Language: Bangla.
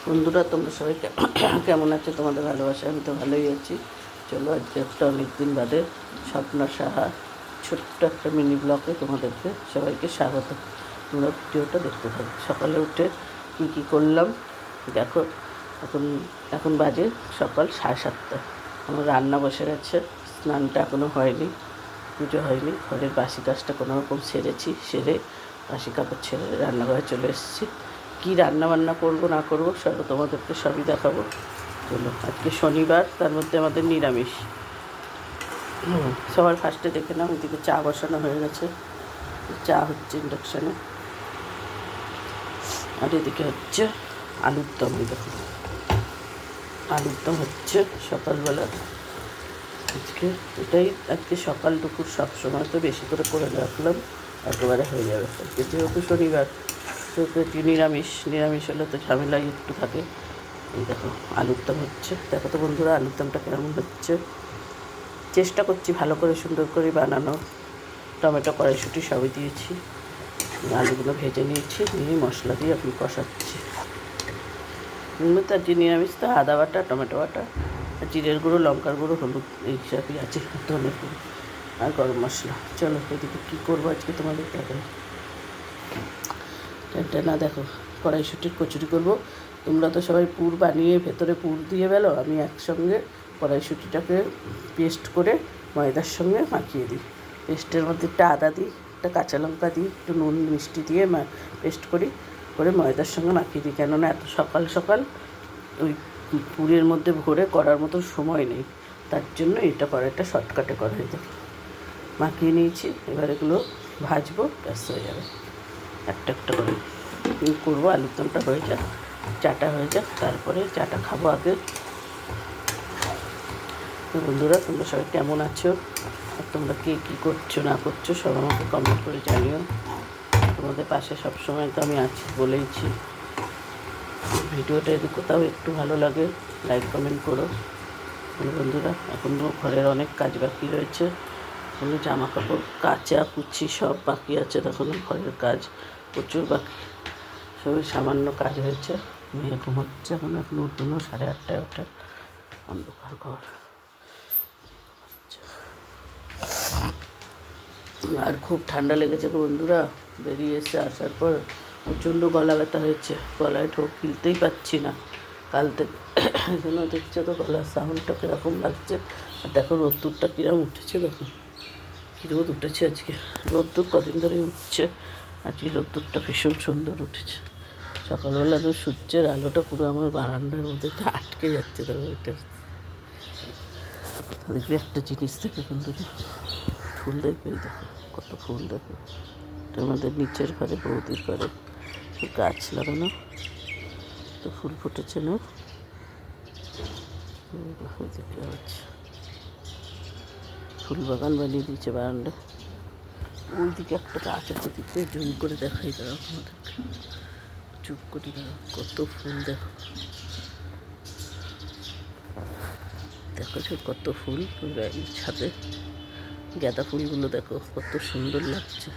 বন্ধুরা তোমরা সবাই কেমন আছো? তোমাদের ভালোবাসা, আমি তো ভালোই আছি। চলো আজকে একটা অনেক দিন বাদে স্বপ্না সাহা ছোট্ট একটা মিনি ব্লগে তোমাদেরকে সবাইকে স্বাগত। তোমরা ভিডিওটা দেখতে থাকো। সকালে উঠে কী করলাম দেখো। এখন এখন বাজে সকাল 7:30। আমার রান্না বসে গেছে, স্নানটা এখনও হয়নি, পুজো হয়নি। ঘরের বাসি কাজটা কোনো রকম সেরেছি, সেরে বাসি কাপড় ছেড়ে রান্নাঘরে চলে এসেছি। কী রান্নাবান্না করবো না করবো তোমাদেরকে সবই দেখাবো। চলো, আজকে শনিবার, তার মধ্যে আমাদের নিরামিষ। সবার ফার্স্টে দেখে নাও, ওইদিকে চা বসানো হয়ে গেছে, চা হচ্ছে ইন্ডাকশানে। আর এদিকে হচ্ছে আলুর দম। দেখো আলুর দম হচ্ছে সকালবেলা। আজকে সকাল দুপুর সবসময় তো বেশি করে রাখলাম, একেবারে হয়ে যাবে। আজকে যেহেতু শনিবার, সেহেতু নিরামিষ হলে তো ঝামেলাই একটু থাকে। এই দেখো আলুর দম হচ্ছে। দেখো তো বন্ধুরা আলুর দমটা কেমন হচ্ছে। চেষ্টা করছি ভালো করে সুন্দর করে বানানোর। টমেটো কড়াইশুঁটি সবই দিয়েছি, আলুগুলো ভেজে নিয়েছি, নিয়ে মশলা দিয়ে এখন কষাচ্ছি। তার যে নিরামিষ তো আদা বাটা, টমেটো বাটা, জিরের গুঁড়ো, লঙ্কার গুঁড়ো, হলুদ, এই সবই আছে, ধনের গুঁড়ো আর গরম মশলা। চলো এদিকে কী করবো আজকে তোমাদের দেখাই। না দেখো, কড়াইশুঁটির কচুরি করবো। তোমরা তো সবাই পুর বানিয়ে ভেতরে পুর দিয়ে বেলো, আমি একসঙ্গে কড়াইশুঁটিটাকে পেস্ট করে ময়দার সঙ্গে মাখিয়ে দিই। পেস্টের মধ্যে একটা আদা দিই, একটা কাঁচা লঙ্কা দিই, একটু নুন মিষ্টি দিয়ে পেস্ট করে ময়দার সঙ্গে মাখিয়ে দিই। কেননা এত সকাল সকাল ওই পুরের মধ্যে ভরে করার মতো সময় নেই, তার জন্য এটা কড়াইটা শর্টকাটে করাই দেখো। মাখিয়ে নিয়েছি, এবার এগুলো ভাজবো, ব্যাস হয়ে যাবে। একটা একটা করে করবো। আলুর দমটা হয়ে যাক, চাটা হয়ে যাক, তারপরে চাটা খাবো আগে। তো বন্ধুরা তোমরা সবাই কেমন আছো, আর তোমরা কে কী করছো না করছো সব আমাকে কমেন্ট করে জানিও। তোমাদের পাশে সবসময় তো আমি আছি, বলেইছি। ভিডিওটা যদি কোথাও একটু ভালো লাগে লাইক কমেন্ট করো। বন্ধুরা এখনও ঘরের অনেক কাজ বাকি রয়েছে, জামা কাপড় কাচা কুচি সব বাকি আছে। তখন ঘরের কাজ প্রচুর বাকি, সবই সামান্য কাজ হয়েছে। মেয়ে ঘুমোচ্ছে, এখন উঠলো 8:30টায় ওঠে, অন্ধকার ঘর। আর খুব ঠান্ডা লেগেছে বন্ধুরা, বেরিয়ে এসে আসার পর প্রচণ্ড গলা ব্যথা হয়েছে, গলায় ঢোক গিলতেই পাচ্ছি না কাল থেকে। এই জন্য দেখছো তো গলার সাউন্ডটা কীরকম লাগছে। আর দেখো রোদ্দুরটা কীরকম উঠেছে, দেখো কী রোদ উঠেছে আজকে। রোদ্দুর কদিন ধরেই উঠছে, আজকে রোদ্দুরটা ভীষণ সুন্দর উঠেছে। সকালবেলা তো সূর্যের আলোটা পুরো আমার বারান্দার মধ্যে আটকে যাচ্ছে। তবে এটা দেখবি একটা জিনিস দেখে বন্ধুরা, ফুল দেখবে, দেখো কত ফুল। দেখো এটা আমাদের নিচের ঘরে, বৌদির ঘরে গাছ লাগানো, তো ফুল ফুটেছে না। দেখতে পাচ্ছি ফুল বাগান বানিয়ে দিয়েছে বারান্দা। ওইদিকে একটা গাছ আছে, দিকে জুম করে দেখাই দাও আমাদেরকে, চুপ করে দাও। কত ফুল দেখো, দেখো কত ফুল ছাদে। গাঁদা ফুলগুলো দেখো কত সুন্দর লাগছে।